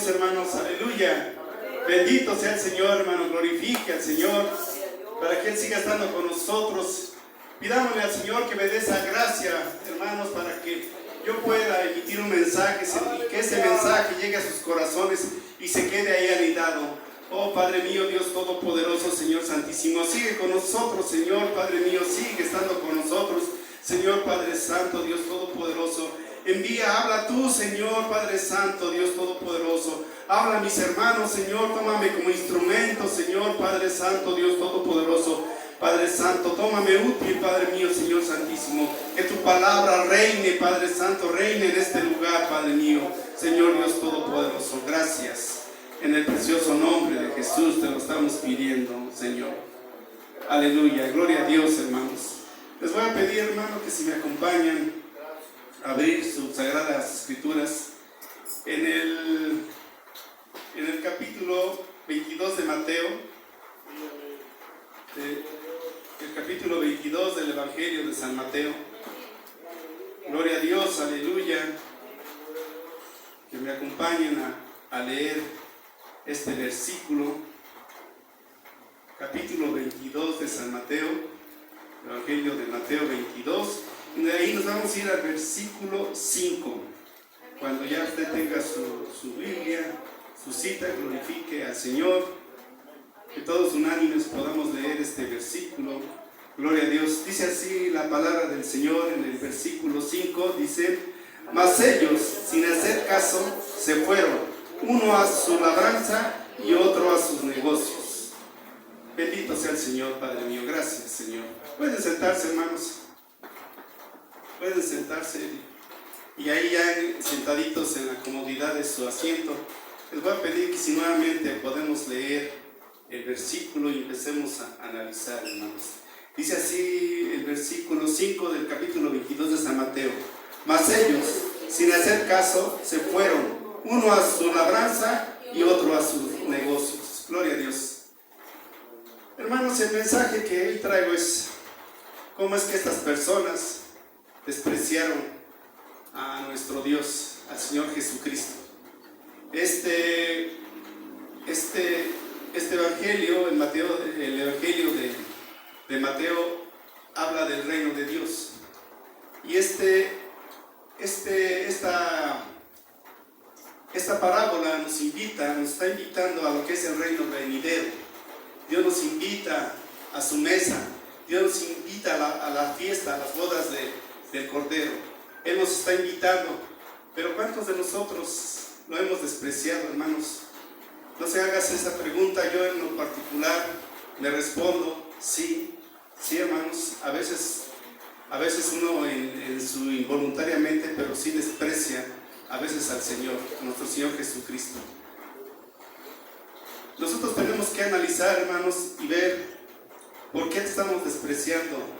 Dios, hermanos, aleluya. Bendito sea el Señor, hermano, glorifique al Señor para que Él siga estando con nosotros. Pidámosle al Señor que me dé esa gracia, hermanos, para que yo pueda emitir un mensaje y que ese mensaje llegue a sus corazones y se quede ahí anidado. Oh Padre mío, Dios Todopoderoso, Señor Santísimo, sigue con nosotros, Señor, Padre mío, sigue estando con nosotros, Señor Padre Santo, Dios Todopoderoso. Envía, habla tú, Señor Padre Santo, Dios Todopoderoso. Habla a mis hermanos, Señor, tómame como instrumento, Señor Padre Santo, Dios Todopoderoso. Padre Santo, tómame útil, Padre mío, Señor Santísimo. Que tu palabra reine, Padre Santo, reine en este lugar, Padre mío, Señor Dios Todopoderoso. Gracias. En el precioso nombre de Jesús te lo estamos pidiendo, Señor. Aleluya. Gloria a Dios, hermanos. Les voy a pedir, hermano, que si me acompañan a abrir sus sagradas escrituras en el capítulo 22 de Mateo, el capítulo 22 del Evangelio de San Mateo. Gloria a Dios, aleluya. Que me acompañen a leer este versículo, capítulo 22 de San Mateo, Evangelio de Mateo 22. Y de ahí nos vamos a ir al versículo 5. Cuando ya usted tenga su Biblia, su cita, glorifique al Señor. Que todos unánimes podamos leer este versículo. Gloria a Dios. Dice así la palabra del Señor en el versículo 5. Dice: mas ellos, sin hacer caso, se fueron, uno a su labranza y otro a sus negocios. Bendito sea el Señor, Padre mío. Gracias, Señor. Pueden sentarse, hermanos. Pueden sentarse, y ahí ya sentaditos en la comodidad de su asiento, les voy a pedir que si nuevamente podemos leer el versículo y empecemos a analizar, hermanos. Dice así el versículo 5 del capítulo 22 de San Mateo: mas ellos, sin hacer caso, se fueron, uno a su labranza y otro a sus negocios. Gloria a Dios. Hermanos, el mensaje que hoy traigo es cómo es que estas personas despreciaron a nuestro Dios, al Señor Jesucristo. Este evangelio, el evangelio de Mateo, habla del reino de Dios. Y esta parábola nos está invitando a lo que es el reino venidero. Dios nos invita a su mesa. Dios nos invita a la fiesta, a las bodas del Cordero. Él nos está invitando. Pero ¿cuántos de nosotros lo hemos despreciado, hermanos? No se hagas esa pregunta. Yo en lo particular le respondo: sí, hermanos. A veces uno en su involuntariamente, pero sí desprecia a veces al Señor, a nuestro Señor Jesucristo. Nosotros tenemos que analizar, hermanos, y ver por qué estamos despreciando.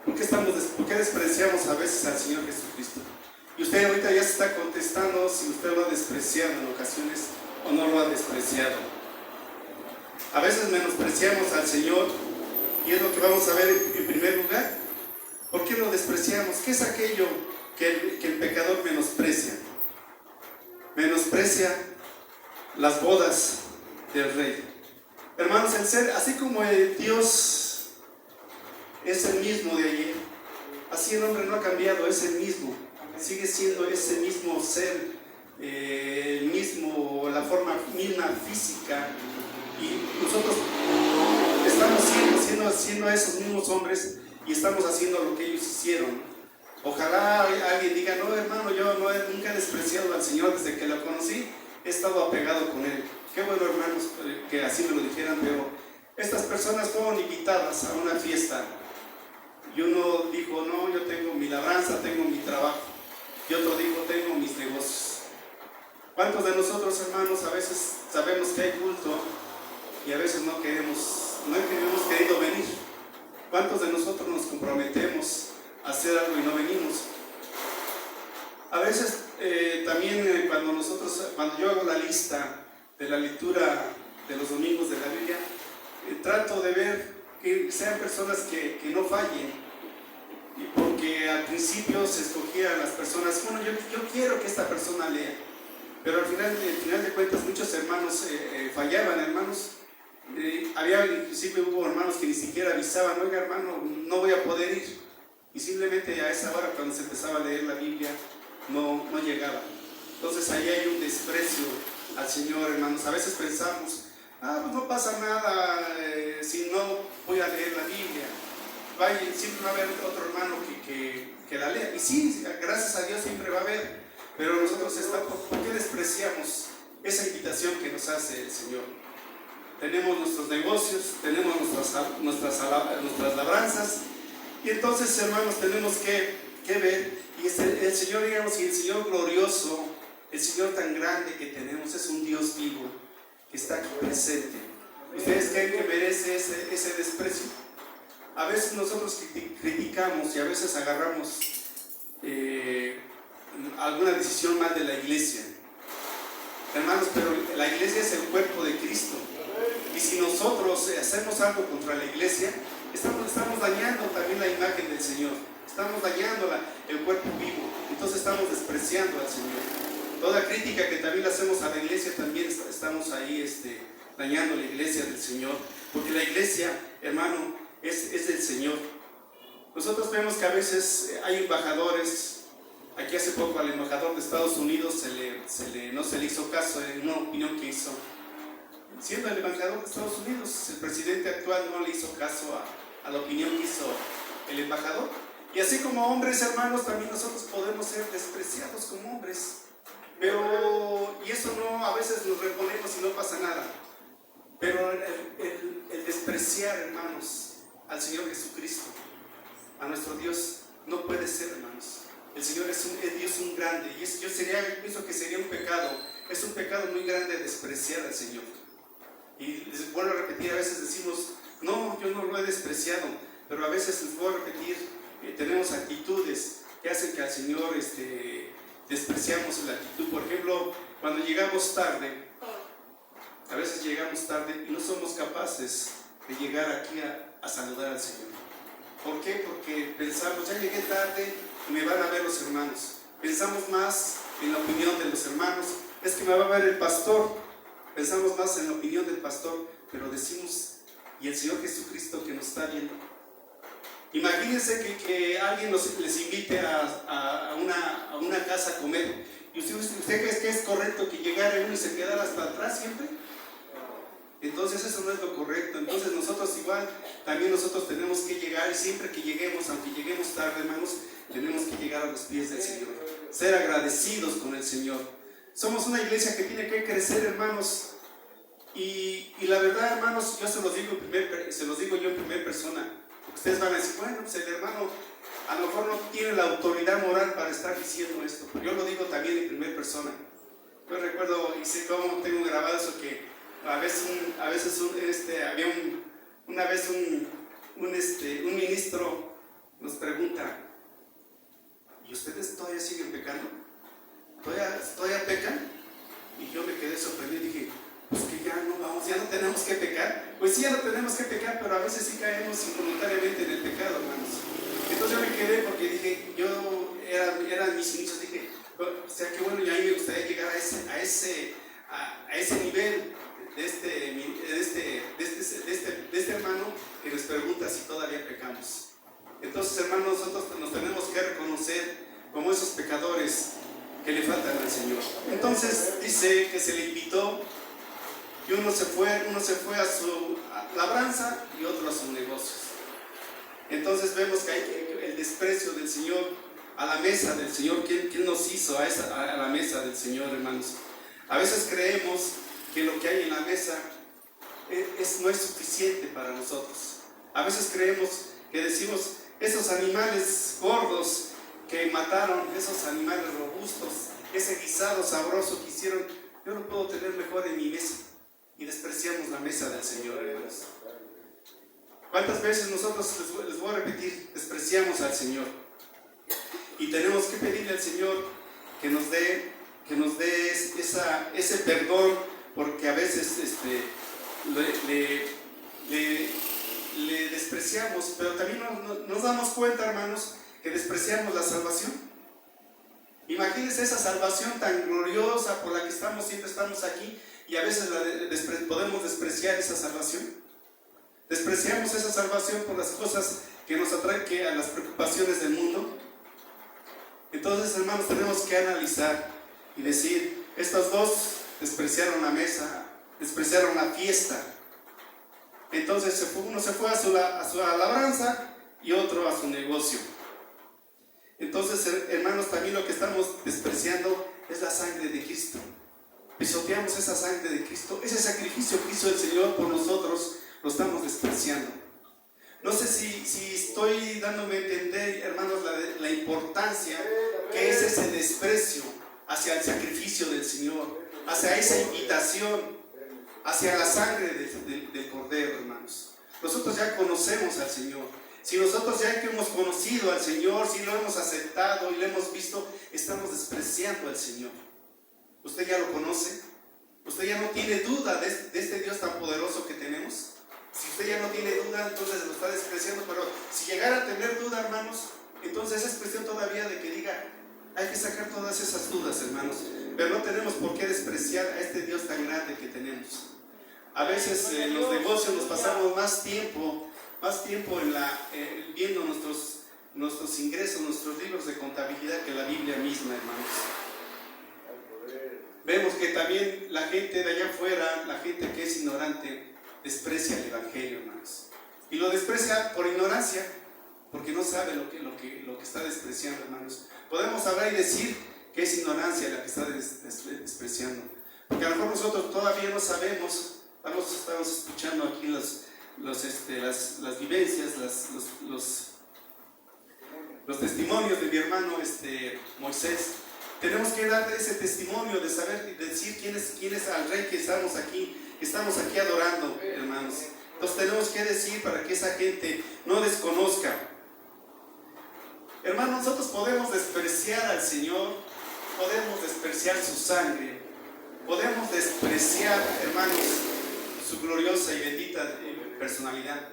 ¿Por qué despreciamos a veces al Señor Jesucristo? Y usted ahorita ya se está contestando si usted lo ha despreciado en ocasiones o no lo ha despreciado. A veces menospreciamos al Señor, y es lo que vamos a ver en primer lugar. ¿Por qué lo despreciamos? ¿Qué es aquello que el pecador menosprecia? Menosprecia las bodas del Rey. Hermanos, el ser, así como el Dios es el mismo de ayer, así el hombre no ha cambiado, es el mismo. Sigue siendo ese mismo ser, la forma misma física. Y nosotros estamos siendo esos mismos hombres y estamos haciendo lo que ellos hicieron. Ojalá alguien diga: no, hermano, yo nunca he despreciado al Señor desde que lo conocí, he estado apegado con Él. Qué bueno, hermanos, que así me lo dijeran, pero estas personas fueron invitadas a una fiesta y uno dijo: no, yo tengo mi labranza, tengo mi trabajo, y otro dijo: tengo mis negocios. ¿Cuántos de nosotros, hermanos, a veces sabemos que hay culto y a veces no hemos querido venir? ¿Cuántos de nosotros nos comprometemos a hacer algo y no venimos? A veces también cuando yo hago la lista de la lectura de los domingos de la Biblia, trato de ver que sean personas que no fallen. Y porque al principio se escogían las personas: bueno, yo quiero que esta persona lea. Pero al final de cuentas muchos hermanos fallaban, hermanos. Hubo hermanos que ni siquiera avisaban, oiga hermano, no voy a poder ir. Y simplemente a esa hora cuando se empezaba a leer la Biblia, no llegaba. Entonces ahí hay un desprecio al Señor, hermanos. A veces pensamos, pues no pasa nada si no voy a leer la Biblia. Siempre va a haber otro hermano que la lea. Y sí, gracias a Dios siempre va a haber. Pero nosotros ¿por qué despreciamos esa invitación que nos hace el Señor? Tenemos nuestros negocios, tenemos nuestras labranzas, y entonces, hermanos, tenemos que ver, y el Señor, digamos, y el Señor glorioso, el Señor tan grande que tenemos, es un Dios vivo, que está aquí presente. ¿Ustedes creen que merece ese desprecio? A veces nosotros criticamos y a veces agarramos alguna decisión mal de la iglesia. Hermanos, pero la iglesia es el cuerpo de Cristo. Y si nosotros hacemos algo contra la iglesia, estamos dañando también la imagen del Señor. Estamos dañando el cuerpo vivo. Entonces estamos despreciando al Señor. Toda crítica que también le hacemos a la iglesia, también estamos ahí dañando la iglesia del Señor. Porque la iglesia, hermano, es del Señor. Nosotros vemos que a veces hay embajadores. Aquí hace poco al embajador de Estados Unidos no se le hizo caso en una opinión que hizo. Siendo el embajador de Estados Unidos, el presidente actual no le hizo caso a la opinión que hizo el embajador. Y así como hombres, hermanos, también nosotros podemos ser despreciados como hombres. Y eso a veces nos reponemos y no pasa nada. Pero el despreciar, hermanos, al Señor Jesucristo, a nuestro Dios, no puede ser, hermanos. El Señor es Dios un grande, y yo pienso que sería un pecado. Es un pecado muy grande despreciar al Señor. Y les vuelvo a repetir, a veces decimos, no, yo no lo he despreciado, pero a veces les voy a repetir, tenemos actitudes que hacen que al Señor despreciamos la actitud. Por ejemplo, cuando llegamos tarde, a veces llegamos tarde y no somos capaces de llegar aquí a saludar al Señor. ¿Por qué? Porque pensamos, ya llegué tarde, me van a ver los hermanos. Pensamos más en la opinión de los hermanos, es que me va a ver el pastor. Pensamos más en la opinión del pastor, pero decimos, y el Señor Jesucristo que nos está viendo. Imagínense que alguien les invite a una casa a comer, y usted cree que es correcto que llegara uno y se quedara hasta atrás siempre. Entonces eso no es lo correcto. Entonces nosotros igual, también nosotros tenemos que llegar, y siempre que lleguemos, aunque lleguemos tarde, hermanos, tenemos que llegar a los pies del Señor, ser agradecidos con el Señor. Somos una iglesia que tiene que crecer, hermanos, y la verdad, hermanos, yo se los digo yo en primera persona. Ustedes van a decir, bueno, pues el hermano a lo mejor no tiene la autoridad moral para estar diciendo esto, pero yo lo digo también en primera persona. Yo recuerdo y sé cómo tengo grabado eso, que había una vez un ministro nos pregunta, ¿y ustedes todavía siguen pecando? ¿Todavía pecan? Y yo me quedé sorprendido y dije, pues que ya no tenemos que pecar. Pues sí, ya no tenemos que pecar, pero a veces sí caemos involuntariamente en el pecado, hermanos. Entonces yo me quedé porque dije, eran mis inicios, dije, o sea, qué bueno, y a mí me gustaría llegar a ese nivel de este hermano que nos pregunta si todavía pecamos. Entonces, hermanos, nosotros nos tenemos que reconocer como esos pecadores que le faltan al Señor. Entonces dice que se le invitó y uno se fue a su labranza y otro a sus negocios. Entonces vemos que hay el desprecio del Señor a la mesa del Señor. ¿Quién nos hizo a la mesa del Señor, hermanos? A veces creemos que lo que hay en la mesa no es suficiente para nosotros. A veces creemos que decimos, esos animales gordos que mataron, esos animales robustos, ese guisado sabroso que hicieron, yo lo puedo tener mejor en mi mesa. Y despreciamos la mesa del Señor, hermanos. ¿Cuántas veces nosotros, les voy a repetir, despreciamos al Señor? Y tenemos que pedirle al Señor que nos dé ese perdón, porque a veces le despreciamos, pero también nos damos cuenta, hermanos, que despreciamos la salvación. Imagínense esa salvación tan gloriosa por la que siempre estamos aquí, y a veces podemos despreciar esa salvación. Despreciamos esa salvación por las cosas que nos atraen, a las preocupaciones del mundo. Entonces, hermanos, tenemos que analizar y decir, estos dos despreciaron la mesa, despreciaron la fiesta. Entonces uno se fue a su labranza y otro a su negocio. Entonces, hermanos, también lo que estamos despreciando es la sangre de Cristo. Pisoteamos esa sangre de Cristo, ese sacrificio que hizo el Señor por nosotros, lo estamos despreciando. No sé si estoy dándome a entender, hermanos, la importancia que es ese desprecio hacia el sacrificio del Señor, hacia esa invitación, hacia la sangre del Cordero, hermanos. Nosotros ya conocemos al Señor. Si nosotros ya que hemos conocido al Señor, si lo hemos aceptado y lo hemos visto, estamos despreciando al Señor. ¿Usted ya lo conoce? ¿Usted ya no tiene duda de este Dios tan poderoso que tenemos? Si usted ya no tiene duda, entonces lo está despreciando. Pero si llegara a tener duda, hermanos, entonces es cuestión todavía de que diga, hay que sacar todas esas dudas, hermanos. Pero no tenemos por qué despreciar a este Dios tan grande que tenemos. A veces en los negocios nos pasamos más tiempo viendo nuestros ingresos, nuestros libros de contabilidad que la Biblia misma, hermanos. Vemos que también la gente de allá afuera, la gente que es ignorante, desprecia el Evangelio, hermanos. Y lo desprecia por ignorancia, porque no sabe lo que está despreciando, hermanos. Podemos hablar y decir que es ignorancia la que está despreciando, porque a lo mejor nosotros todavía no sabemos. Estamos escuchando aquí las vivencias, los testimonios de mi hermano Moisés. Tenemos que dar ese testimonio de saber y decir quién es al Rey que estamos aquí adorando, hermanos. Entonces tenemos que decir para que esa gente no desconozca. Hermanos, nosotros podemos despreciar al Señor, podemos despreciar su sangre, podemos despreciar, hermanos, su gloriosa y bendita personalidad.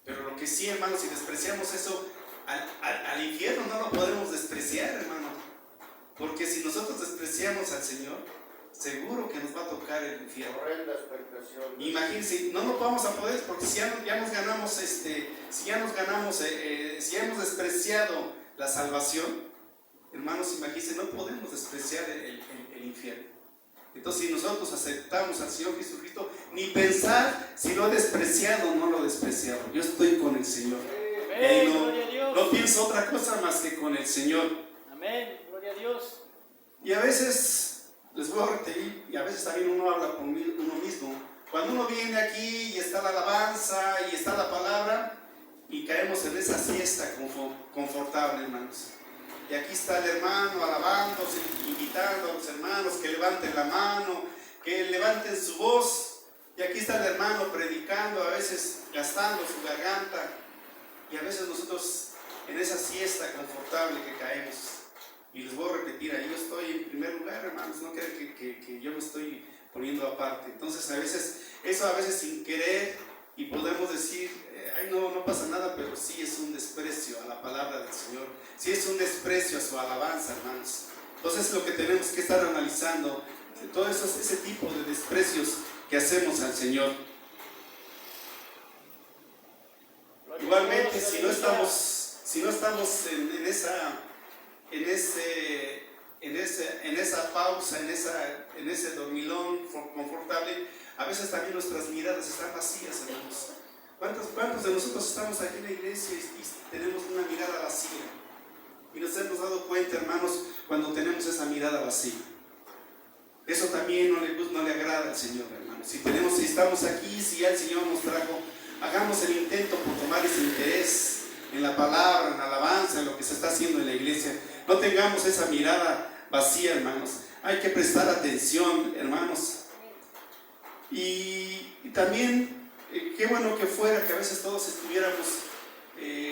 Pero lo que sí, hermanos, si despreciamos eso, al infierno no lo podemos despreciar, hermano. Porque si nosotros despreciamos al Señor, seguro que nos va a tocar el infierno. Imagínense, no lo vamos a poder, porque si ya hemos despreciado la salvación, hermanos, imagínense, no podemos despreciar el infierno. Entonces, si nosotros aceptamos al Señor Jesucristo, ni pensar si lo he despreciado o no lo he despreciado. Yo estoy con el Señor. No pienso otra cosa más que con el Señor. Amén, gloria a Dios. Y a veces, les voy a repetir, y a veces también uno habla con uno mismo. Cuando uno viene aquí y está la alabanza y está la palabra, y caemos en esa siesta confortable, hermanos. Y aquí está el hermano alabándose, invitando a los hermanos que levanten la mano, que levanten su voz. Y aquí está el hermano predicando, a veces gastando su garganta. Y a veces nosotros en esa siesta confortable que caemos. Y les voy a repetir, ahí yo estoy en primer lugar, hermanos. No crean que yo me estoy poniendo aparte. Entonces a veces sin querer, y podemos decir, ay, no pasa nada, pero sí es un desprecio a la palabra del Señor, sí es un desprecio a su alabanza, hermanos. Entonces lo que tenemos que estar analizando, todo ese tipo de desprecios que hacemos al Señor. Igualmente, si no estamos en esa pausa, en ese dormilón confortable, a veces también nuestras miradas están vacías, hermanos. ¿Cuántos de nosotros estamos aquí en la iglesia y tenemos una mirada vacía? Y nos hemos dado cuenta, hermanos, cuando tenemos esa mirada vacía. Eso también no le agrada al Señor, hermanos. Si estamos aquí, si ya el Señor nos trajo, hagamos el intento por tomar ese interés en la palabra, en la alabanza, en lo que se está haciendo en la iglesia. No tengamos esa mirada vacía, hermanos. Hay que prestar atención, hermanos. Y también, qué bueno que fuera que a veces todos estuviéramos,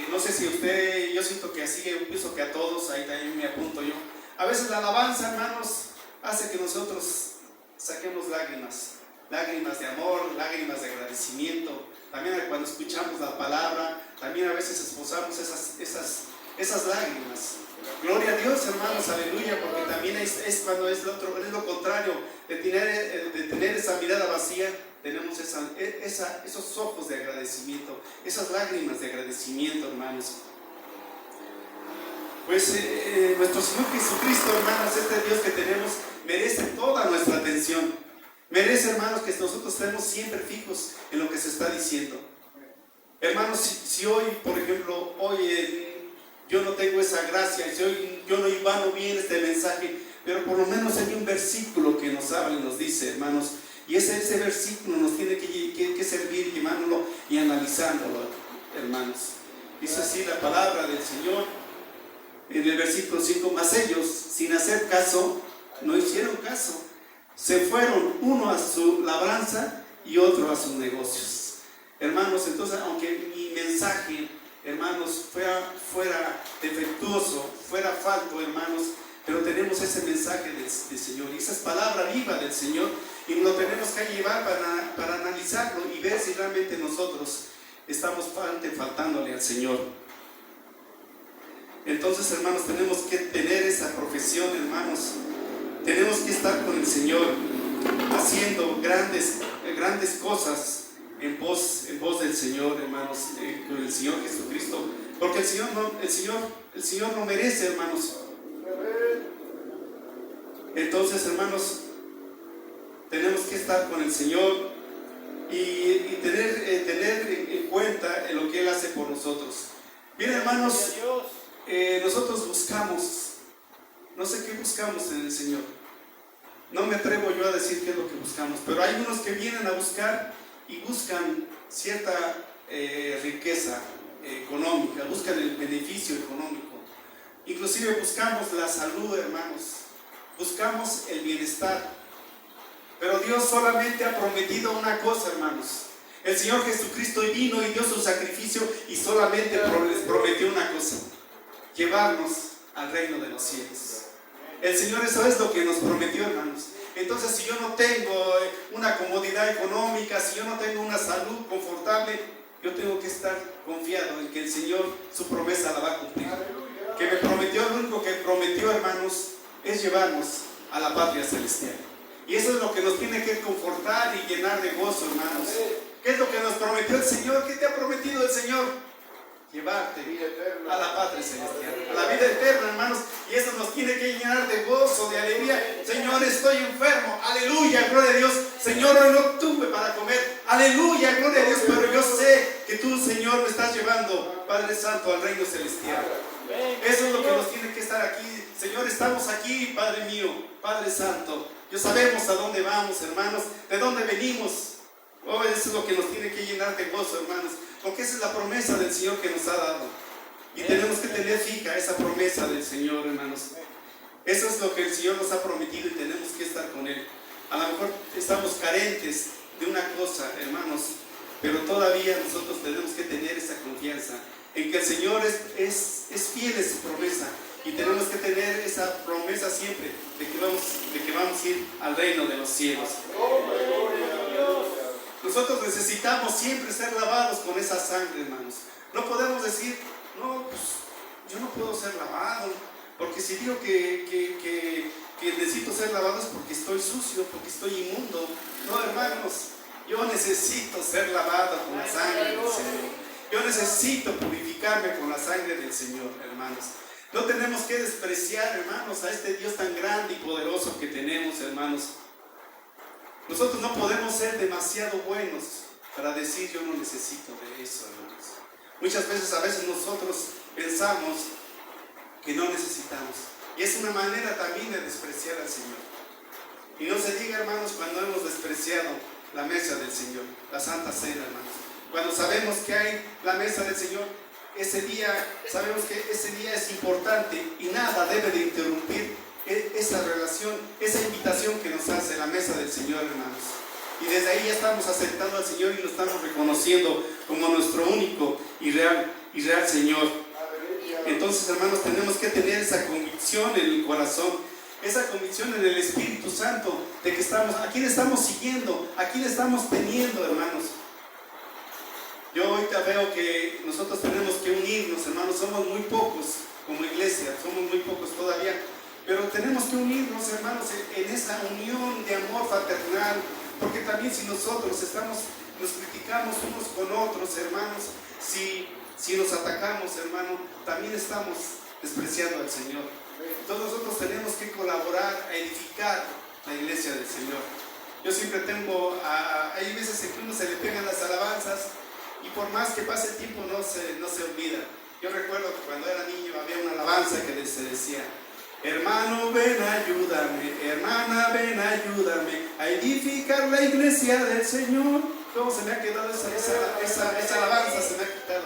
no sé si usted, yo siento que así, yo pienso que a todos, ahí también me apunto yo. A veces la alabanza, hermanos, hace que nosotros saquemos lágrimas de amor, lágrimas de agradecimiento. También cuando escuchamos la palabra, también a veces esposamos esas lágrimas. Gloria a Dios, hermanos, aleluya, porque también es cuando es lo contrario de tener esa mirada vacía. Tenemos esos ojos de agradecimiento, esas lágrimas de agradecimiento, hermanos. Pues nuestro Señor Jesucristo, hermanos, este Dios que tenemos, merece toda nuestra atención. Merece, hermanos, que nosotros estemos siempre fijos en lo que se está diciendo. Hermanos, si hoy, por ejemplo, yo no tengo esa gracia, si hoy yo no ivano bien este mensaje, pero por lo menos hay un versículo que nos habla y nos dice, hermanos, y ese versículo nos tiene que servir llevándolo y analizándolo, hermanos. Dice así la palabra del Señor en el versículo 5: mas ellos, sin hacer caso, no hicieron caso, se fueron uno a su labranza y otro a sus negocios. Hermanos, entonces, aunque mi mensaje, hermanos, fuera defectuoso, fuera falto, hermanos, pero tenemos ese mensaje del Señor, y esa es palabra viva del Señor, y lo tenemos que llevar para analizarlo y ver si realmente nosotros estamos faltándole al Señor. Entonces, hermanos, tenemos que tener esa profesión, hermanos. Tenemos que estar con el Señor, haciendo grandes cosas en pos del Señor, hermanos, con el Señor Jesucristo, porque el Señor no merece, hermanos. Entonces, hermanos, tenemos que estar con el Señor y tener en cuenta lo que Él hace por nosotros. Bien, hermanos, nosotros buscamos, no sé qué buscamos en el Señor. No me atrevo yo a decir qué es lo que buscamos, pero hay unos que vienen a buscar y buscan cierta riqueza económica, buscan el beneficio económico. Inclusive buscamos la salud, hermanos, buscamos el bienestar. Pero Dios solamente ha prometido una cosa, hermanos. El Señor Jesucristo vino y dio su sacrificio y solamente les prometió una cosa: llevarnos al reino de los cielos. El Señor, eso es lo que nos prometió, hermanos. Entonces, si yo no tengo una comodidad económica, si yo no tengo una salud confortable, yo tengo que estar confiado en que el Señor su promesa la va a cumplir. Que me prometió, lo único que prometió, hermanos, es llevarnos a la patria celestial. Y eso es lo que nos tiene que confortar y llenar de gozo, hermanos. ¿Qué es lo que nos prometió el Señor? ¿Qué te ha prometido el Señor? Llevarte a la patria celestial, a la vida eterna, hermanos. Y eso nos tiene que llenar de gozo, de alegría. Señor, estoy enfermo, aleluya, gloria a Dios. Señor, hoy no tuve para comer, aleluya, gloria a Dios. Pero yo sé que tú, Señor, me estás llevando, Padre Santo, al reino celestial. Eso es lo que nos tiene que estar aquí. Señor, estamos aquí, Padre mío, Padre Santo. Yo sabemos a dónde vamos, hermanos, de dónde venimos. Oh, eso es lo que nos tiene que llenar de gozo, hermanos, porque esa es la promesa del Señor que nos ha dado. Y tenemos que tener fija esa promesa del Señor, hermanos. Eso es lo que el Señor nos ha prometido y tenemos que estar con Él. A lo mejor estamos carentes de una cosa, hermanos, pero todavía nosotros tenemos que tener esa confianza en que el Señor es fiel en su promesa. Y tenemos que tener esa promesa siempre de que vamos a ir al reino de los cielos. Nosotros necesitamos siempre ser lavados con esa sangre, hermanos. No podemos decir, no, pues yo no puedo ser lavado, porque si digo que necesito ser lavado es porque estoy sucio, porque estoy inmundo. No, hermanos, yo necesito ser lavado con la sangre del Señor. Yo necesito purificarme con la sangre del Señor, hermanos. No tenemos que despreciar, hermanos, a este Dios tan grande y poderoso que tenemos, hermanos. Nosotros no podemos ser demasiado buenos para decir yo no necesito de eso, hermanos. Muchas veces, nosotros pensamos que no necesitamos. Y es una manera también de despreciar al Señor. Y no se diga, hermanos, cuando hemos despreciado la mesa del Señor, la Santa Cena, hermanos. Cuando sabemos que hay la mesa del Señor, sabemos que ese día es importante y nada debe de interrumpir esa relación, esa invitación que nos hace la mesa del Señor, hermanos. Y desde ahí ya estamos aceptando al Señor y lo estamos reconociendo como nuestro único y real Señor. Entonces, hermanos, tenemos que tener esa convicción en el corazón, esa convicción en el Espíritu Santo de que a quién estamos siguiendo, a quién estamos teniendo, hermanos. Yo ahorita veo que nosotros tenemos que unirnos, hermanos, somos muy pocos como iglesia, somos muy pocos todavía, pero tenemos que unirnos, hermanos, en esa unión de amor fraternal, porque también si nosotros nos criticamos unos con otros, hermanos, si nos atacamos, hermano, también estamos despreciando al Señor. Entonces nosotros tenemos que colaborar a edificar la iglesia del Señor. Yo siempre hay veces en que uno se le pegan las alabanzas y por más que pase el tiempo no se olvida. Yo recuerdo que cuando era niño había una alabanza que se decía: hermano, ven, ayúdame, hermana, ven, ayúdame a edificar la iglesia del Señor. ¿Cómo se me ha quedado esa alabanza? Se me ha quitado,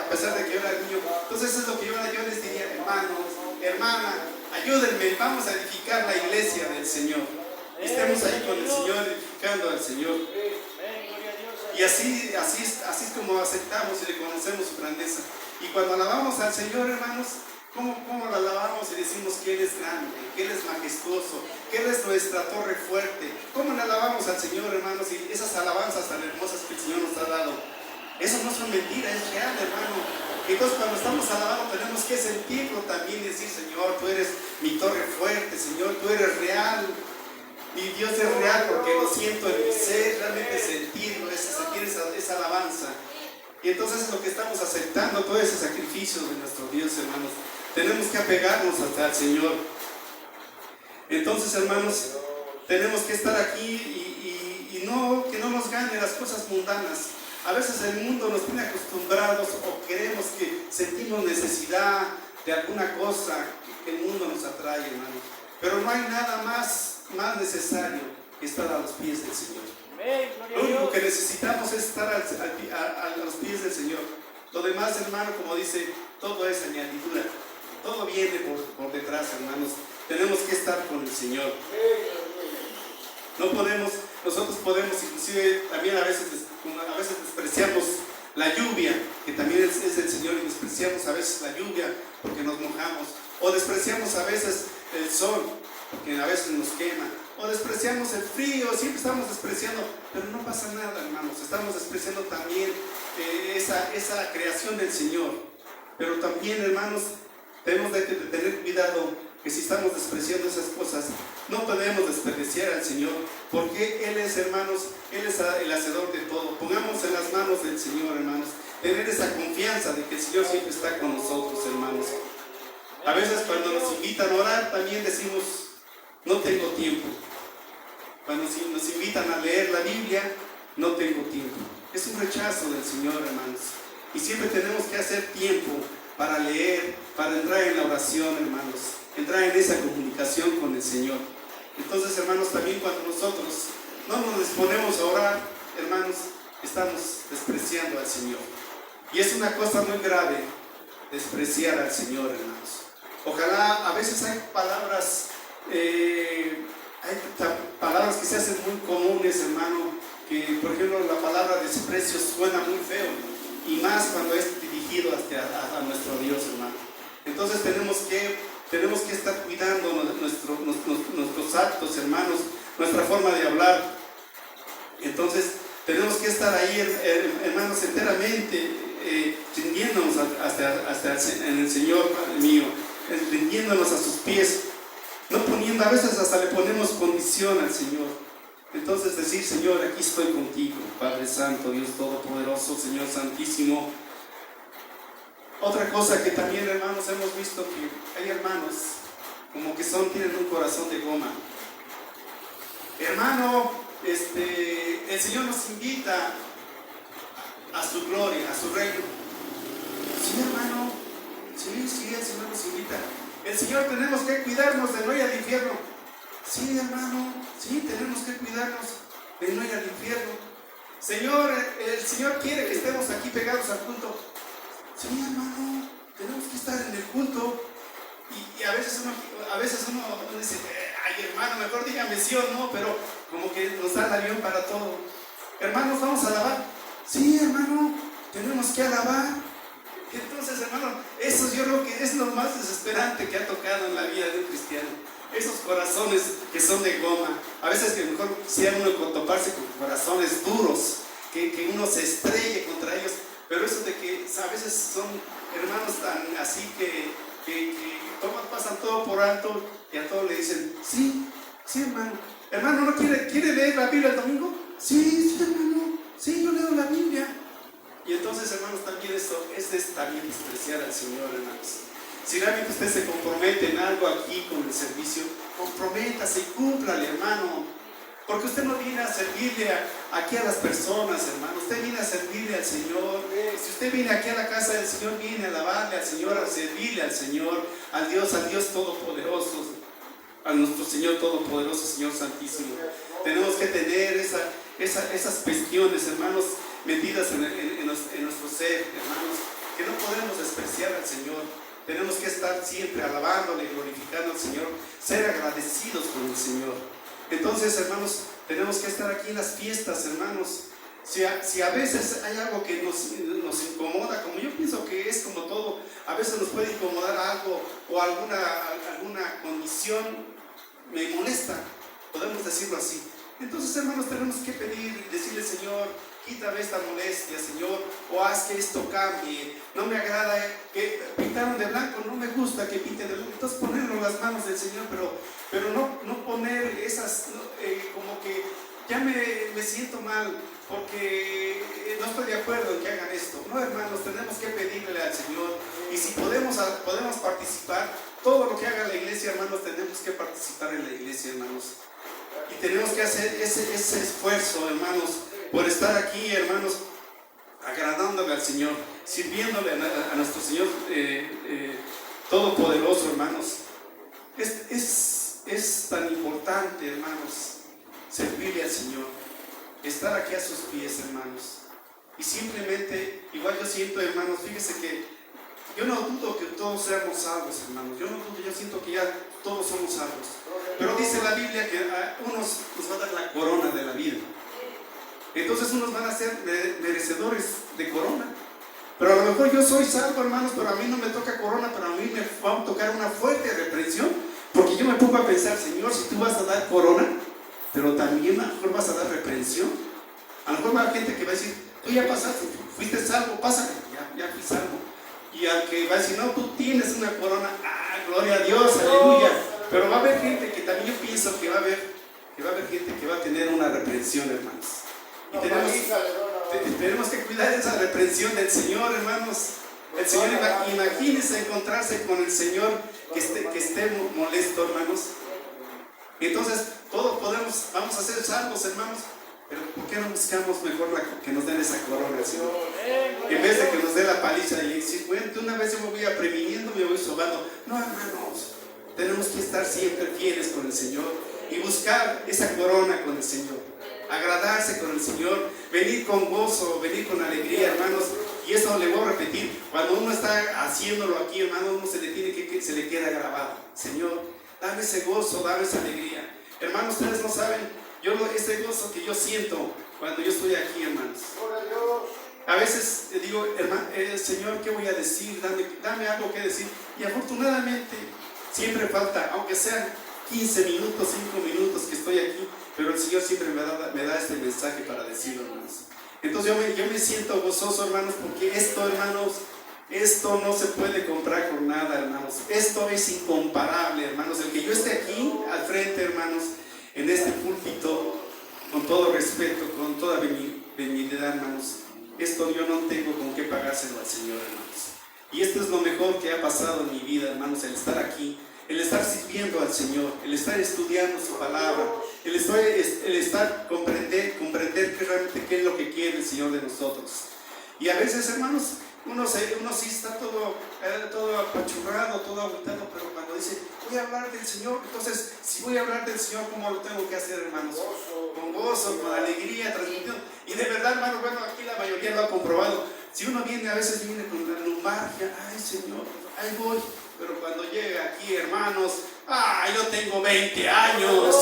a pesar de que yo era niño. Entonces eso es lo que yo les diría: hermanos, hermana, ayúdenme, vamos a edificar la iglesia del Señor. Estemos ahí con el Señor, edificando al Señor. Y así es como aceptamos y reconocemos su grandeza. Y cuando alabamos al Señor, hermanos, ¿cómo lo alabamos y decimos que Él es grande, que Él es majestuoso, que Él es nuestra torre fuerte? ¿Cómo le alabamos al Señor, hermanos? Y esas alabanzas tan hermosas que el Señor nos ha dado, eso no son mentiras, es real, hermano. Entonces cuando estamos alabando tenemos que sentirlo también y decir: Señor, tú eres mi torre fuerte, Señor, tú eres real. Mi Dios es real porque lo siento en mi ser, realmente sentir esa alabanza. Y entonces es lo que estamos aceptando, todo ese sacrificio de nuestro Dios, hermanos. Tenemos que apegarnos hasta el Señor. Entonces, hermanos, tenemos que estar aquí y que no nos ganen las cosas mundanas. A veces el mundo nos tiene acostumbrados o creemos que sentimos necesidad de alguna cosa que el mundo nos atrae, hermanos. Pero no hay nada más necesario que estar a los pies del Señor. Lo único que necesitamos es estar a los pies del Señor. Lo demás, hermano, como dice, todo es añadidura. Todo viene por detrás, hermanos. Tenemos que estar con el Señor. Nosotros podemos, inclusive, también a veces despreciamos la lluvia, que también es el Señor, y despreciamos a veces la lluvia porque nos mojamos. O despreciamos a veces el sol, porque a veces nos quema. O despreciamos el frío, siempre estamos despreciando, pero no pasa nada, hermanos. Estamos despreciando también esa creación del Señor. Pero también, hermanos, debemos de tener cuidado que si estamos despreciando esas cosas, no podemos despreciar al Señor, porque Él es, hermanos, Él es el hacedor de todo. Pongamos en las manos del Señor, hermanos, tener esa confianza de que el Señor siempre está con nosotros, hermanos. A veces cuando nos invitan a orar, también decimos: no tengo tiempo. Cuando nos invitan a leer la Biblia, no tengo tiempo. Es un rechazo del Señor, hermanos. Y siempre tenemos que hacer tiempo para leer, para entrar en la oración, hermanos. Entrar en esa comunicación con el Señor. Entonces, hermanos, también cuando nosotros no nos disponemos a orar, hermanos, estamos despreciando al Señor. Y es una cosa muy grave despreciar al Señor, hermanos. Ojalá, a veces hay palabras que se hacen muy comunes, hermano, que por ejemplo la palabra desprecio suena muy feo, y más cuando es dirigido a nuestro Dios, hermano. Entonces tenemos que estar cuidando nuestros actos, hermanos, nuestra forma de hablar. Entonces tenemos que estar ahí, hermanos, enteramente rindiéndonos en el Señor, Padre mío, rindiéndonos a sus pies, no poniendo, a veces hasta le ponemos condición al Señor. Entonces decir: Señor, aquí estoy contigo, Padre Santo, Dios Todopoderoso, Señor Santísimo. Otra cosa que también, hermanos, hemos visto que hay hermanos como que tienen un corazón de goma. Hermano, el Señor nos invita a su gloria, a su reino. Sí, hermano, sí, el Señor nos invita. El Señor, tenemos que cuidarnos de no ir al infierno. Sí, hermano, sí, tenemos que cuidarnos de no ir al infierno. Señor, el Señor quiere que estemos aquí pegados al culto. Sí, hermano, tenemos que estar en el culto. Y a veces uno dice: ay, hermano, mejor dígame sí o no, pero como que nos da el avión para todo. Hermanos, vamos a alabar. Sí, hermano, tenemos que alabar. Entonces, hermano, eso yo creo que es lo más desesperante que ha tocado en la vida de un cristiano. Esos corazones que son de goma. A veces que mejor quisiera uno toparse con corazones duros, que uno se estrelle contra ellos. Pero eso de que a veces son hermanos tan así que pasan todo por alto y a todos le dicen, sí, sí hermano. Hermano, ¿no quiere leer la Biblia el domingo? Sí, sí hermano, sí, yo leo la Biblia. Y entonces, hermanos, también esto es también despreciar al Señor, hermanos. Si realmente usted se compromete en algo aquí con el servicio, comprométase y cúmplale, hermano. Porque usted no viene a servirle aquí a las personas, hermano. Usted viene a servirle al Señor. Si usted viene aquí a la casa del Señor, viene a alabarle al Señor, a servirle al Señor, al Dios Todopoderoso, a nuestro Señor Todopoderoso, Señor Santísimo. Tenemos que tener esas cuestiones, hermanos, metidas en nuestro ser, hermanos, que no podemos despreciar al Señor. Tenemos que estar siempre alabándole, glorificando al Señor, ser agradecidos con el Señor. Entonces, hermanos, tenemos que estar aquí en las fiestas, hermanos. Si a veces hay algo que nos incomoda, como yo pienso que es como todo, a veces nos puede incomodar algo o alguna condición me molesta, podemos decirlo así. Entonces, hermanos, tenemos que pedir y decirle, Señor, quítame esta molestia, Señor, o haz que esto cambie. No me agrada que pintaron de blanco, no me gusta que pinten de blanco. Entonces, ponerlo en las manos del Señor, pero no poner esas, como que ya me siento mal porque no estoy de acuerdo en que hagan esto. No, hermanos, tenemos que pedirle al Señor. Y si podemos participar, todo lo que haga la iglesia, hermanos, tenemos que participar en la iglesia, hermanos. Y tenemos que hacer ese esfuerzo, hermanos, por estar aquí, hermanos, agradándole al Señor, sirviéndole a nuestro Señor Todopoderoso, hermanos. Es tan importante, hermanos, servirle al Señor, estar aquí a sus pies, hermanos. Y simplemente, igual yo siento, hermanos, fíjese que yo no dudo que todos seamos salvos, hermanos. Yo siento que ya todos somos salvos. Pero dice la Biblia que a unos nos va a dar la corona de la vida. Entonces unos van a ser merecedores de corona. Pero a lo mejor yo soy salvo, hermanos, pero a mí no me toca corona, pero a mí me va a tocar una fuerte reprensión. Porque yo me pongo a pensar, Señor, si tú vas a dar corona, pero también a lo mejor vas a dar reprensión. A lo mejor va a haber gente que va a decir, tú ya pasaste, fuiste salvo, pásale, ya fui salvo. Y al que va a decir, no, tú tienes una corona, gloria a Dios, aleluya. Pero va a haber gente que también yo pienso que va a haber gente que va a tener una reprensión, hermanos. Y tenemos que cuidar esa reprensión del Señor, hermanos. El Señor, imagínense encontrarse con el Señor que esté molesto, hermanos. Entonces, todos vamos a ser salvos, hermanos. Pero ¿por qué no buscamos mejor que nos den esa corona, Señor? En vez de que nos dé la paliza y decir, bueno, una vez yo me voy apreviniendo, me voy sobando. No, hermanos, tenemos que estar siempre fieles con el Señor y buscar esa corona con el Señor. Agradarse con el Señor, venir con gozo, venir con alegría, hermanos. Y eso le voy a repetir, cuando uno está haciéndolo aquí, hermano, uno se le queda grabado. Señor, dame ese gozo, dame esa alegría. Hermanos, ustedes no saben ese gozo que yo siento cuando yo estoy aquí, hermanos. A veces digo, hermano, Señor, ¿qué voy a decir? Dame algo que decir. Y afortunadamente siempre falta, aunque sean 15 minutos, 5 minutos que estoy aquí, pero el Señor siempre me da este mensaje para decirlo, hermanos. Entonces yo me siento gozoso, hermanos, porque esto, hermanos, esto no se puede comprar con nada, hermanos. Esto es incomparable, hermanos. El que yo esté aquí al frente, hermanos, en este púlpito, con todo respeto, con toda benignidad, hermanos, esto yo no tengo con qué pagárselo al Señor, hermanos. Y esto es lo mejor que ha pasado en mi vida, hermanos, el estar aquí, el estar sirviendo al Señor, el estar estudiando su palabra, el estar comprender que realmente qué es lo que quiere el Señor de nosotros. Y a veces, hermanos, uno sí está todo apachurrado, todo agotado, pero cuando dice, voy a hablar del Señor, entonces, si voy a hablar del Señor, ¿cómo lo tengo que hacer, hermanos? Con gozo, con alegría, transmitiendo. Y de verdad, hermano, bueno, aquí la mayoría lo ha comprobado. Si uno a veces viene con la lumbargia, ay, Señor, ahí voy. Pero cuando llega aquí, hermanos, yo tengo 20 años.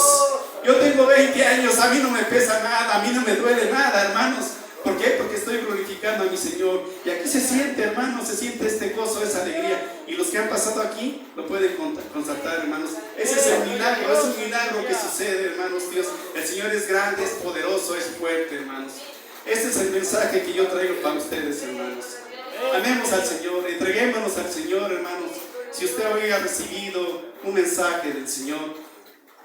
Yo tengo 20 años, a mí no me pesa nada, a mí no me duele nada, hermanos. ¿Por qué? Porque estoy glorificando a mi Señor. Y aquí se siente, hermanos, se siente este gozo, esa alegría. Y los que han pasado aquí lo pueden constatar, hermanos. Ese es el milagro, es un milagro que sucede, hermanos. Dios, el Señor es grande, es poderoso, es fuerte, hermanos. Este es el mensaje que yo traigo para ustedes, hermanos. Amemos al Señor, entreguémonos al Señor, hermanos. Si usted hoy ha recibido un mensaje del Señor,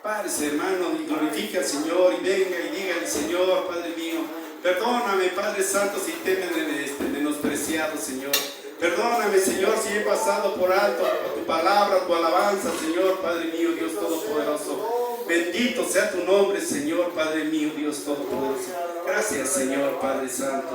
párese, hermano, y glorifique al Señor y venga y dígale: Señor, Padre mío, perdóname, Padre Santo, si te he menospreciado, Señor. Perdóname, Señor, si he pasado por alto tu palabra, tu alabanza, Señor, Padre mío, Dios Todopoderoso. Bendito sea tu nombre, Señor, Padre mío, Dios Todopoderoso. Gracias, Señor, Padre Santo.